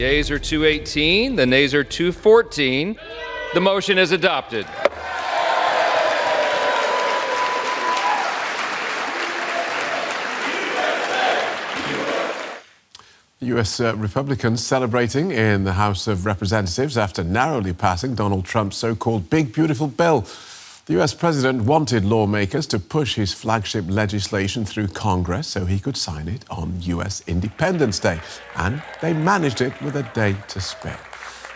Yeas are 218, the nays are 214. The motion is adopted. U.S. Republicans celebrating in the House of Representatives after narrowly passing Donald Trump's so-called Big Beautiful Bill. The U.S. president wanted lawmakers to push his flagship legislation through Congress so he could sign it on U.S. Independence Day. And they managed it with a day to spare.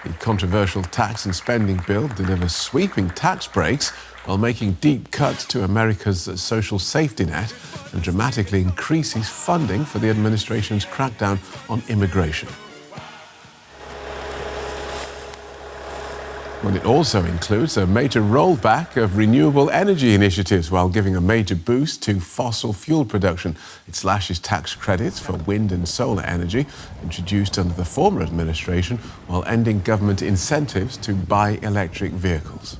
The controversial tax and spending bill delivers sweeping tax breaks while making deep cuts to America's social safety net and dramatically increases funding for the administration's crackdown on immigration. Well, it also includes a major rollback of renewable energy initiatives while giving a major boost to fossil fuel production. It slashes tax credits for wind and solar energy, introduced under the former administration, while ending government incentives to buy electric vehicles.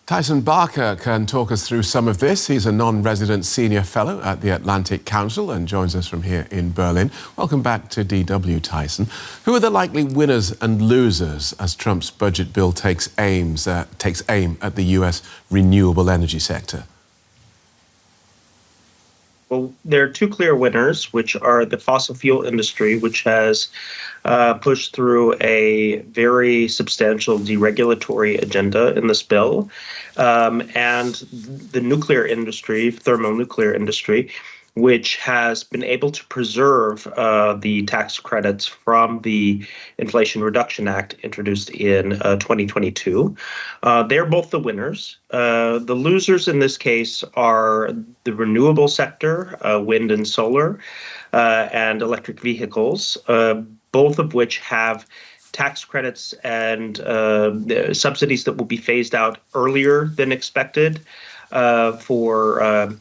Tyson Barker can talk us through some of this. He's a non-resident senior fellow at the Atlantic Council and joins us from here in Berlin. Welcome back to DW, Tyson. Who are the likely winners and losers as Trump's budget bill takes aim at the US renewable energy sector? Well, there are two clear winners, which are the fossil fuel industry, which has pushed through a very substantial deregulatory agenda in this bill, and the nuclear industry, thermonuclear industry, which has been able to preserve the tax credits from the Inflation Reduction Act introduced in 2022. They're both the winners. The losers in this case are the renewable sector, wind and solar, and electric vehicles, both of which have tax credits and subsidies that will be phased out earlier than expected. For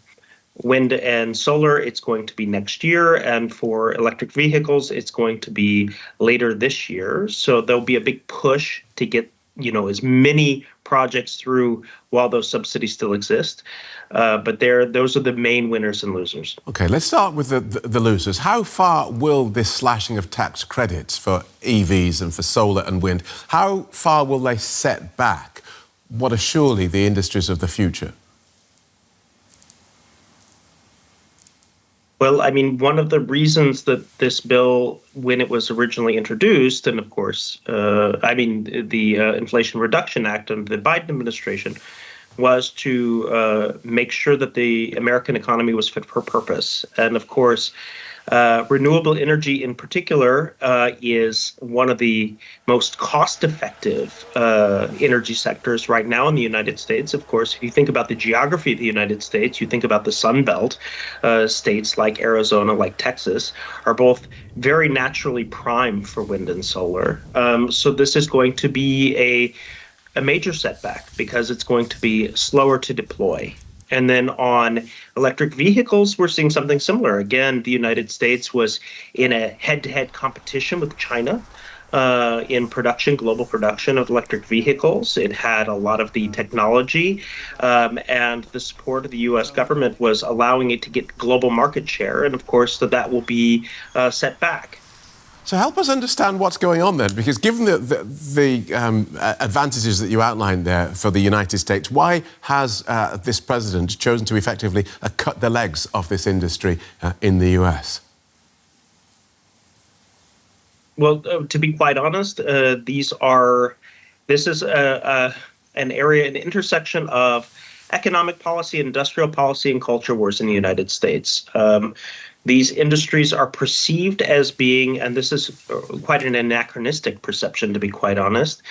wind and solar, it's going to be next year, and for electric vehicles, it's going to be later this year. So there'll be a big push to get, as many projects through while those subsidies still exist. But those are the main winners and losers. OK, let's start with the losers. How far will this slashing of tax credits for EVs and for solar and wind, how far will they set back what are surely the industries of the future? Well, I mean, one of the reasons that this bill, when it was originally introduced, and of course, the Inflation Reduction Act under the Biden administration, was to make sure that the American economy was fit for purpose. And of course, renewable energy in particular is one of the most cost-effective energy sectors right now in the United States. Of course, if you think about the geography of the United States, you think about the Sun Belt, states like Arizona, like Texas, are both very naturally primed for wind and solar. So this is going to be a major setback because it's going to be slower to deploy. And then on electric vehicles, we're seeing something similar. Again, the United States was in a head-to-head competition with China in global production of electric vehicles. It had a lot of the technology, and the support of the U.S. government was allowing it to get global market share. And of course, that will be set back. So help us understand what's going on then, because given the advantages that you outlined there for the United States, why has this president chosen to effectively cut the legs of this industry in the US? Well, to be quite honest, this is an area, an intersection of economic policy, industrial policy, and culture wars in the United States. These industries are perceived as being, and this is quite an anachronistic perception, to be quite honest,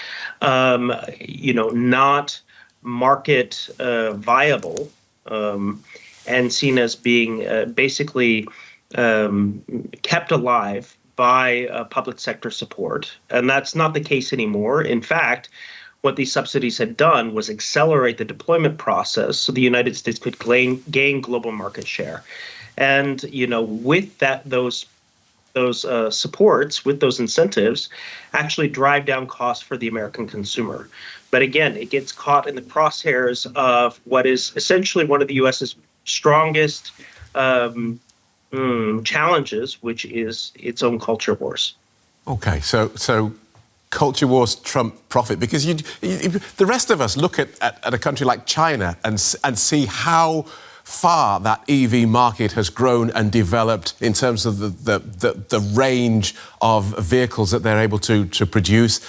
not market viable and seen as being basically kept alive by public sector support. And that's not the case anymore. In fact, what these subsidies had done was accelerate the deployment process so the United States could gain global market share. And, with those supports, with those incentives, actually drive down costs for the American consumer. But again, it gets caught in the crosshairs of what is essentially one of the U.S.'s strongest challenges, which is its own culture wars. Okay, so culture wars trump profit, because the rest of us look at a country like China and see how far that EV market has grown and developed in terms of the range of vehicles that they're able to produce.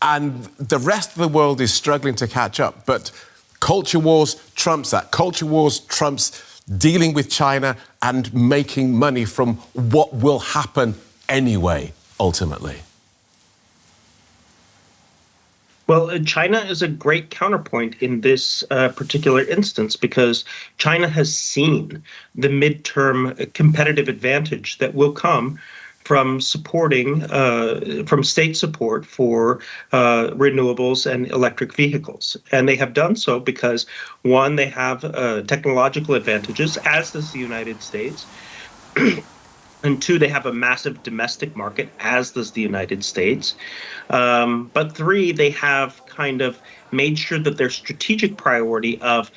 And the rest of the world is struggling to catch up. But culture wars trumps that. Culture wars trumps dealing with China and making money from what will happen anyway, ultimately. Well, China is a great counterpoint in this particular instance, because China has seen the midterm competitive advantage that will come from supporting, from state support for renewables and electric vehicles. And they have done so because, one, they have technological advantages, as does the United States. And two, they have a massive domestic market, as does the United States. But three, they have kind of made sure that their strategic priority of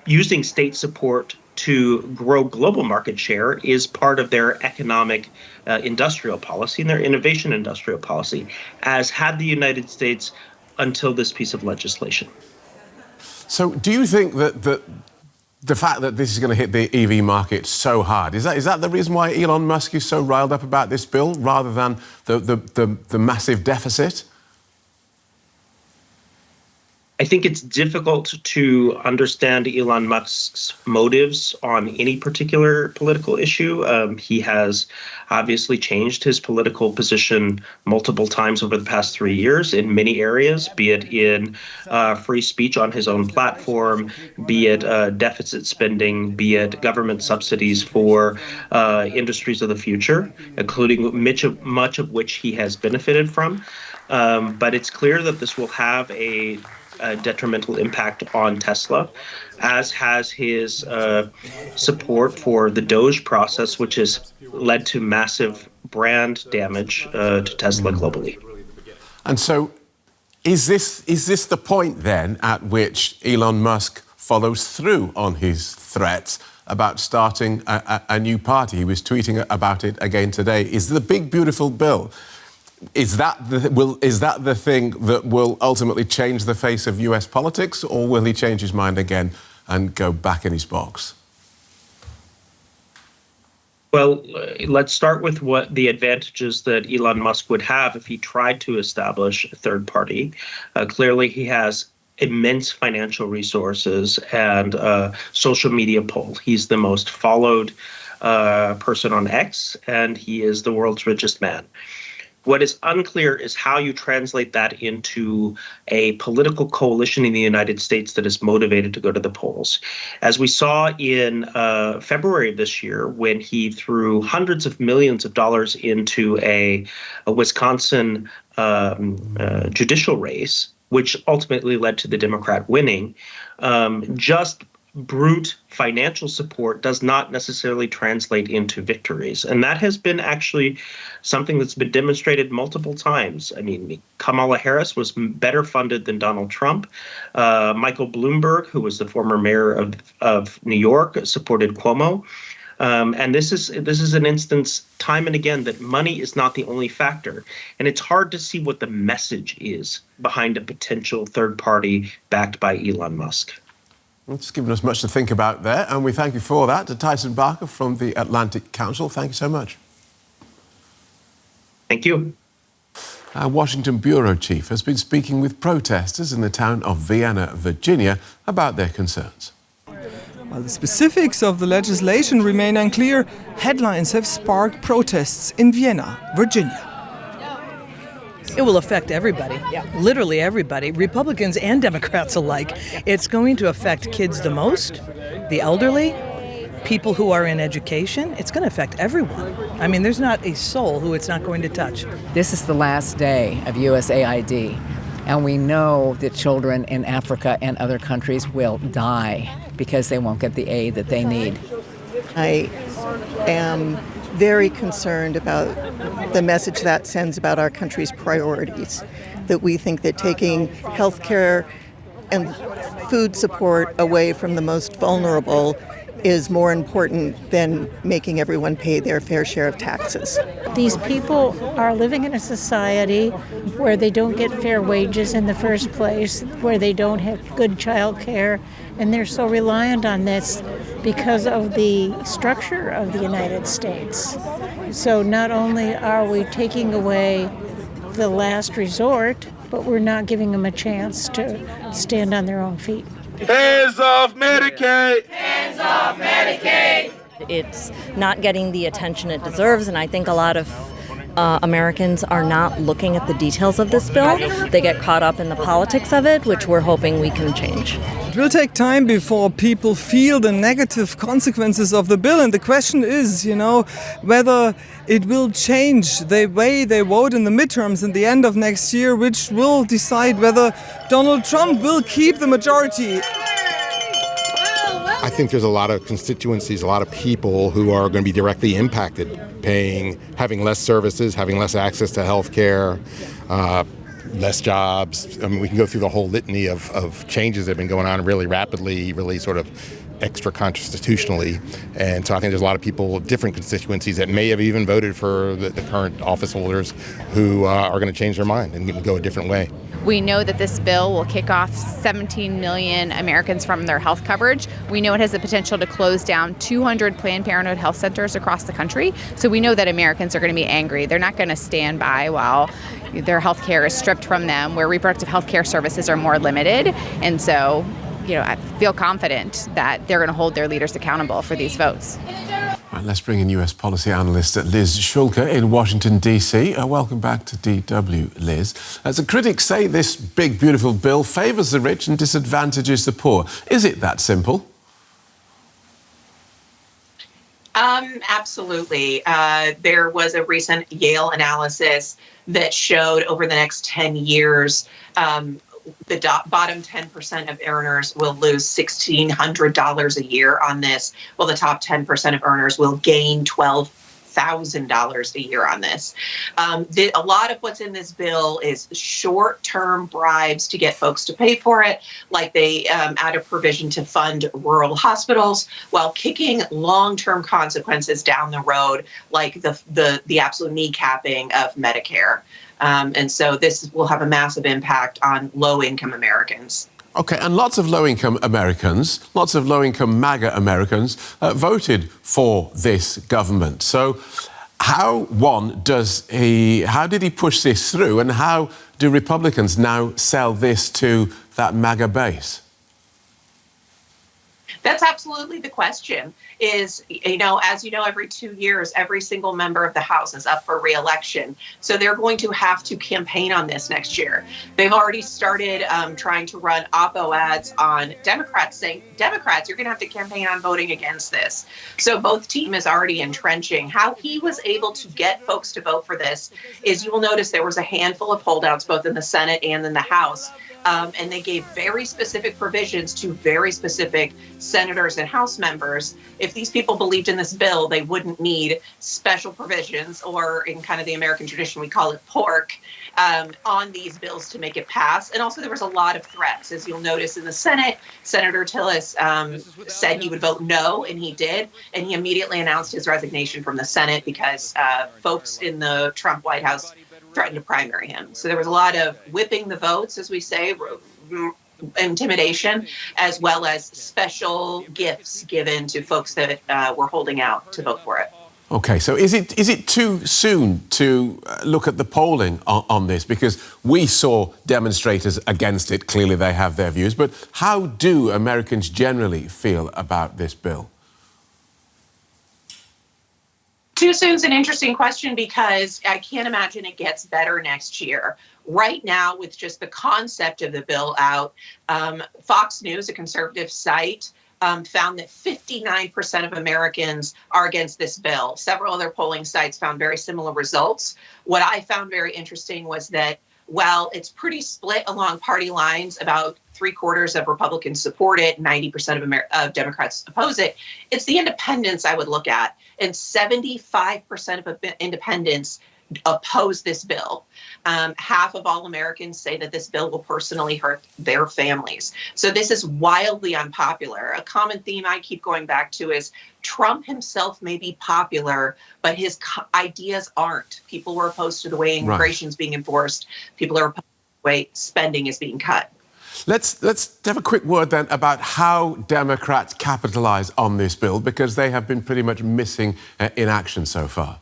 using state support to grow global market share is part of their economic industrial policy and their innovation industrial policy, as had the United States until this piece of legislation. So do you think that the fact that this is going to hit the EV market so hard, is that the reason why Elon Musk is so riled up about this bill, rather than the massive deficit? I think it's difficult to understand Elon Musk's motives on any particular political issue. He has obviously changed his political position multiple times over the past 3 years in many areas, be it in free speech on his own platform, be it deficit spending, be it government subsidies for industries of the future, including much of which he has benefited from. But it's clear that this will have a detrimental impact on Tesla, as has his support for the Doge process, which has led to massive brand damage to Tesla globally. And so is this the point then at which Elon Musk follows through on his threats about starting a new party? He was tweeting about it again today. Is the big beautiful bill, is that the thing that will ultimately change the face of US politics, or will he change his mind again and go back in his box? Well, let's start with what the advantages that Elon Musk would have if he tried to establish a third party. Clearly, he has immense financial resources and social media pull. He's the most followed person on X, and he is the world's richest man. What is unclear is how you translate that into a political coalition in the United States that is motivated to go to the polls. As we saw in February of this year, when he threw hundreds of millions of dollars into a Wisconsin judicial race, which ultimately led to the Democrat winning, just brute financial support does not necessarily translate into victories. And that has been actually something that's been demonstrated multiple times. I mean, Kamala Harris was better funded than Donald Trump. Michael Bloomberg, who was the former mayor of New York, supported Cuomo. And this is an instance time and again that money is not the only factor. And it's hard to see what the message is behind a potential third party backed by Elon Musk. It's given us much to think about there, and we thank you for that. To Tyson Barker from the Atlantic Council, thank you so much. Thank you. Our Washington bureau chief has been speaking with protesters in the town of Vienna, Virginia, about their concerns. While the specifics of the legislation remain unclear, headlines have sparked protests in Vienna, Virginia. It will affect everybody, literally everybody, Republicans and Democrats alike. It's going to affect kids the most, the elderly, people who are in education. It's going to affect everyone. I mean, there's not a soul who it's not going to touch. This is the last day of USAID, and we know that children in Africa and other countries will die because they won't get the aid that they need. I am very concerned about the message that sends about our country's priorities, that we think that taking health care and food support away from the most vulnerable is more important than making everyone pay their fair share of taxes. These people are living in a society where they don't get fair wages in the first place, where they don't have good child care, and they're so reliant on this because of the structure of the United States. So not only are we taking away the last resort, but we're not giving them a chance to stand on their own feet. Hands off Medicaid! Hands off Medicaid! It's not getting the attention it deserves, and I think a lot of Americans are not looking at the details of this bill. They get caught up in the politics of it, which we're hoping we can change. It will take time before people feel the negative consequences of the bill, and the question is, whether it will change the way they vote in the midterms in the end of next year, which will decide whether Donald Trump will keep the majority. I think there's a lot of constituencies, a lot of people who are going to be directly impacted, having less services, having less access to health care, less jobs. I mean, we can go through the whole litany of changes that have been going on really rapidly, really sort of extra constitutionally. And so I think there's a lot of people, different constituencies that may have even voted for the current office holders who are going to change their mind and go a different way. We know that this bill will kick off 17 million Americans from their health coverage. We know it has the potential to close down 200 Planned Parenthood health centers across the country. So we know that Americans are going to be angry. They're not going to stand by while their health care is stripped from them, where reproductive health care services are more limited. And so, I feel confident that they're going to hold their leaders accountable for these votes. Right, let's bring in US policy analyst Liz Schuelke in Washington, D.C. Welcome back to DW, Liz. As the critics say, this big, beautiful bill favours the rich and disadvantages the poor. Is it that simple? Absolutely. There was a recent Yale analysis that showed over the next 10 years, the bottom 10% of earners will lose $1,600 a year on this, while the top 10% of earners will gain $12,000 a year on this. A lot of what's in this bill is short-term bribes to get folks to pay for it, like they add a provision to fund rural hospitals, while kicking long-term consequences down the road, like the absolute kneecapping of Medicare. And so this will have a massive impact on low-income Americans. OK, and lots of low-income Americans, lots of low-income MAGA Americans voted for this government. So how did he push this through, and how do Republicans now sell this to that MAGA base? That's absolutely the question. As you know, every 2 years, every single member of the House is up for re-election. So they're going to have to campaign on this next year. They've already started trying to run oppo ads on Democrats, saying, Democrats, you're going to have to campaign on voting against this. So both team is already entrenching. How he was able to get folks to vote for this is, you will notice there was a handful of holdouts, both in the Senate and in the House. And they gave very specific provisions to very specific senators and House members. If these people believed in this bill, they wouldn't need special provisions, or in kind of the American tradition, we call it pork, on these bills to make it pass. And also there was a lot of threats. As you'll notice in the Senate, Senator Tillis said he would vote no, and he did. And he immediately announced his resignation from the Senate because folks in the Trump White House threatened to primary him. So there was a lot of whipping the votes, as we say, intimidation, as well as special gifts given to folks that were holding out to vote for it. OK, so is it too soon to look at the polling on this? Because we saw demonstrators against it. Clearly they have their views. But how do Americans generally feel about this bill? Too soon is an interesting question, because I can't imagine it gets better next year. Right now, with just the concept of the bill out, Fox News, a conservative site, found that 59% of Americans are against this bill. Several other polling sites found very similar results. What I found very interesting was that while it's pretty split along party lines, about 3/4 of Republicans support it, 90% of Democrats oppose it, it's the independents I would look at. And 75% of independents oppose this bill. Half of all Americans say that this bill will personally hurt their families. So this is wildly unpopular. A common theme I keep going back to is Trump himself may be popular, but his ideas aren't. People were opposed to the way immigration is being enforced. People are opposed to the way spending is being cut. Let's have a quick word then about how Democrats capitalize on this bill, because they have been pretty much missing in action so far.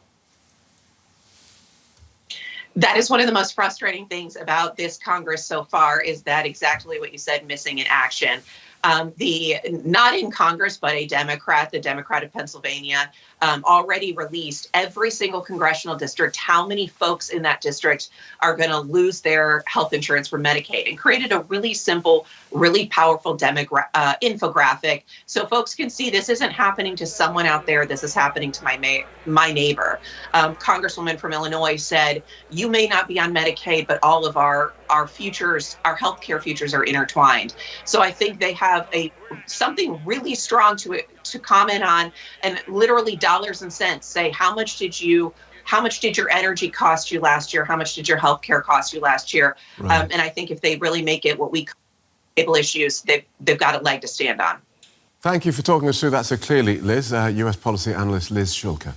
That is one of the most frustrating things about this Congress so far, is that exactly what you said, missing in action. Not in Congress, but the Democrat of Pennsylvania, already released every single congressional district, how many folks in that district are going to lose their health insurance for Medicaid, and created a really simple, really powerful infographic so folks can see this isn't happening to someone out there. This is happening to my neighbor. Congresswoman from Illinois said, you may not be on Medicaid, but all of our futures, our healthcare futures are intertwined. So I think they have something really strong to comment on, and literally dollars and cents say, how much did your energy cost you last year? How much did your healthcare cost you last year? Right. And I think if they really make it what we call table issues, they've got a leg to stand on. Thank you for talking us through that so clearly, Liz. US policy analyst Liz Schuelke.